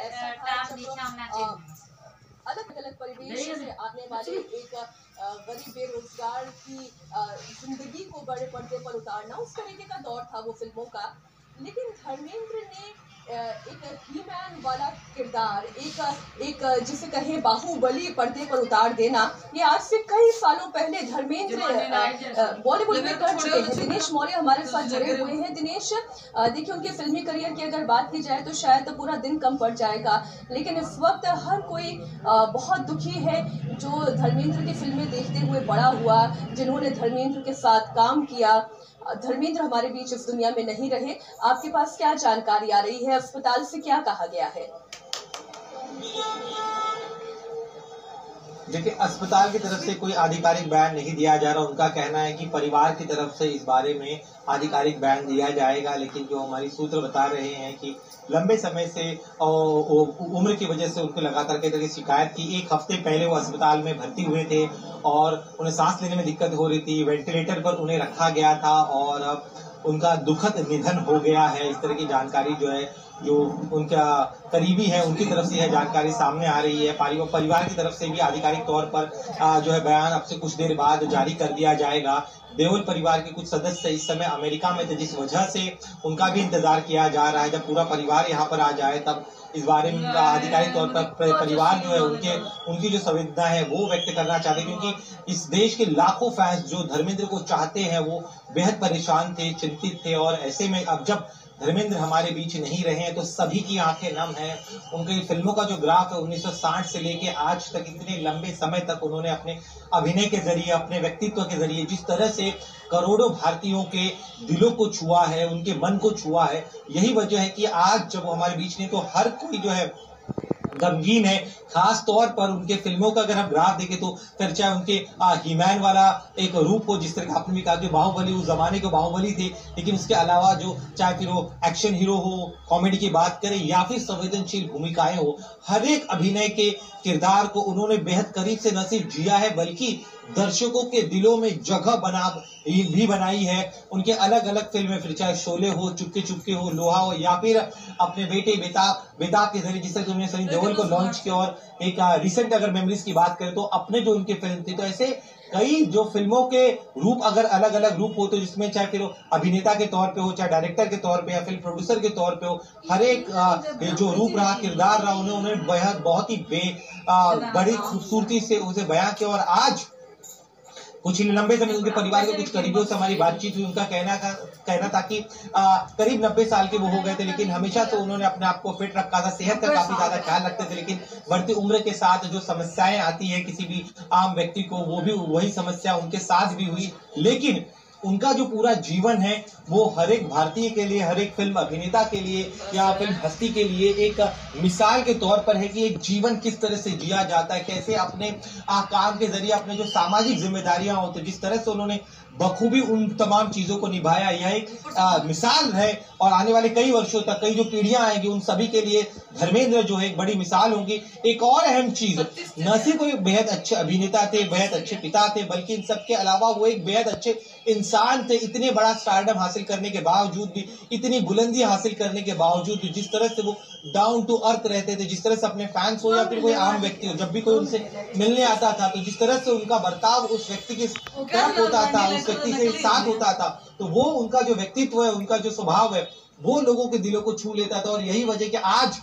ऐसा था जब अलग अलग परिवेश से आने वाले एक गरीब बेरोजगार की जिंदगी को बड़े पर्दे पर उतारना, उस तरीके का दौर था वो फिल्मों का। लेकिन धर्मेंद्र ने एक ही-मैन वाला किरदार, एक जिसे कहे बाहुबली पर्दे पर उतार देना, ये आज से कई सालों पहले धर्मेंद्र बॉलीवुड में कर चुके हैं। दिनेश मौर्य हमारे साथ जुड़े हुए हैं। दिनेश, देखिए उनके फिल्मी करियर की अगर बात की जाए तो शायद तो पूरा दिन कम पड़ जाएगा, लेकिन इस वक्त हर कोई बहुत दुखी है जो धर्मेंद्र की फिल्में देखते हुए बड़ा हुआ, जिन्होंने धर्मेंद्र के साथ काम किया। धर्मेंद्र हमारे बीच इस दुनिया में नहीं रहे। आपके पास क्या जानकारी आ रही है? अस्पताल से क्या कहा गया है? देखिए, अस्पताल की तरफ से कोई आधिकारिक बयान नहीं दिया जा रहा। उनका कहना है कि परिवार की तरफ से इस बारे में आधिकारिक बयान दिया जाएगा, लेकिन जो हमारी सूत्र बता रहे हैं कि लंबे समय से उम्र की वजह से उनको लगातार कई तरह की शिकायत थी। एक हफ्ते पहले वो अस्पताल में भर्ती हुए थे और उन्हें सांस लेने में दिक्कत हो रही थी। वेंटिलेटर पर उन्हें रखा गया था और उनका दुखद निधन हो गया है। इस तरह की जानकारी जो है, जो उनका करीबी है उनकी तरफ से यह जानकारी सामने आ रही है। परिवार की तरफ से भी आधिकारिक तौर पर जो है बयान अब से कुछ देर बाद जारी कर दिया जाएगा। देओल परिवार के कुछ सदस्य इस समय अमेरिका में थे, जिस वजह से उनका भी इंतजार किया जा रहा है। जब पूरा परिवार यहाँ पर आ जाए तब इस बारे में आधिकारिक तौर पर परिवार जो है उनकी जो संवेदना है वो व्यक्त करना चाहते, क्योंकि इस देश के लाखों फैंस जो धर्मेंद्र को चाहते हैं वो बेहद परेशान थे, चिंतित थे। और ऐसे में अब जब धर्मेंद्र हमारे बीच नहीं रहे हैं तो सभी की आंखें नम हैं। उनकी फिल्मों का जो ग्राफ है 1960 से लेके आज तक, इतने लंबे समय तक उन्होंने अपने अभिनय के जरिए, अपने व्यक्तित्व के जरिए जिस तरह से करोड़ों भारतीयों के दिलों को छुआ है, उनके मन को छुआ है, यही वजह है कि आज जब वो हमारे बीच नहीं तो हर कोई जो है गमगीन है। खास तौर पर उनके फिल्मों का अगर हम ग्राफ देखें तो फिर चाहे उनके ही-मैन वाला एक रूप हो, जिस तरह का आपने भी कहा कि बाहुबली उस जमाने के बाहुबली थे, लेकिन उसके अलावा जो चाहे फिर वो एक्शन हीरो हो, कॉमेडी की बात करें या फिर संवेदनशील भूमिकाएं हो, हर एक अभिनय के किरदार को उन्होंने बेहद करीब से न सिर्फ जिया है बल्कि दर्शकों के दिलों में जगह भी बनाई है। उनके अलग अलग फिल्में, फिर चाहे शोले हो, चुपके चुपके हो, लोहा हो, या फिर अपने बेटे बेताब के जरिए जिस तरह उन्होंने सनी देओल को लॉन्च किया। और एक रिसेंट अगर मेमोरीज की बात करें तो अपने जो उनके फिल्म थी, तो ऐसे कई जो फिल्मों के रूप, अगर अलग अलग रूप हो तो जिसमें चाहे फिर अभिनेता के तौर पे हो, चाहे डायरेक्टर के तौर पे या फिल्म प्रोड्यूसर के तौर पे हो, हर एक जो रूप रहा, किरदार रहा, उन्हें बहुत ही बड़ी खूबसूरती से उसे बयां किया। और आज कुछ लंबे समय उनके परिवार के कुछ करीबियों से हमारी बातचीत हुई। उनका कहना था कि करीब 90 साल के वो हो गए थे, लेकिन हमेशा से उन्होंने अपने आप को फिट रखा था, सेहत का काफी ज्यादा ख्याल रखते थे। लेकिन बढ़ती उम्र के साथ जो समस्याएं आती है किसी भी आम व्यक्ति को, वो भी वही समस्या उनके साथ भी हुई। लेकिन उनका जो पूरा जीवन है वो हर एक भारतीय के लिए, हर एक फिल्म अभिनेता के लिए या फिल्म हस्ती के लिए एक मिसाल के तौर पर है कि एक जीवन किस तरह से जिया जाता है, कैसे अपने काम के जरिए अपने जो सामाजिक जिम्मेदारियां होती, जिस तरह से उन्होंने बखूबी उन तमाम चीजों को निभाया। यह एक मिसाल है और आने वाले कई वर्षों तक कई जो पीढ़ियां आएंगी उन सभी के लिए धर्मेंद्र जो है एक बड़ी मिसाल होंगी। एक और अहम चीज, न सिर्फ कोई बेहद अच्छे अभिनेता थे, बेहद अच्छे पिता थे, बल्कि इन सबके अलावा वो एक बेहद अच्छे इंसान थे। इतने बड़ा स्टारडम हासिल करने के बावजूद भी, इतनी बुलंदी हासिल करने के बावजूद भी, जिस तरह से वो डाउन टू अर्थ रहते थे, जिस तरह से अपने फैंस हो या फिर कोई आम व्यक्ति हो, जब भी कोई उनसे मिलने आता था तो जिस तरह से उनका बर्ताव उस व्यक्ति के तरफ होता था, उस व्यक्ति से साथ होता था, तो वो उनका जो व्यक्तित्व है, उनका जो स्वभाव है, वो लोगों के दिलों को छू लेता था। और यही वजह कि आज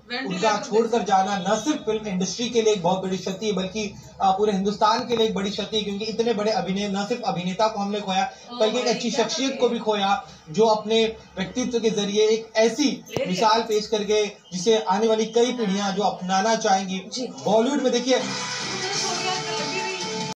उनका छोड़कर जाना न सिर्फ फिल्म इंडस्ट्री के लिए एक बहुत बड़ी क्षति है बल्कि पूरे हिंदुस्तान के लिए एक बड़ी क्षति है, क्योंकि इतने बड़े अभिनय, न सिर्फ अभिनेता को हमने खोया बल्कि एक अच्छी शख्सियत को भी खोया जो अपने व्यक्तित्व के जरिए एक ऐसी मिसाल पेश करके जिसे आने वाली कई पीढ़ियां जो अपनाना चाहेंगी। बॉलीवुड में देखिए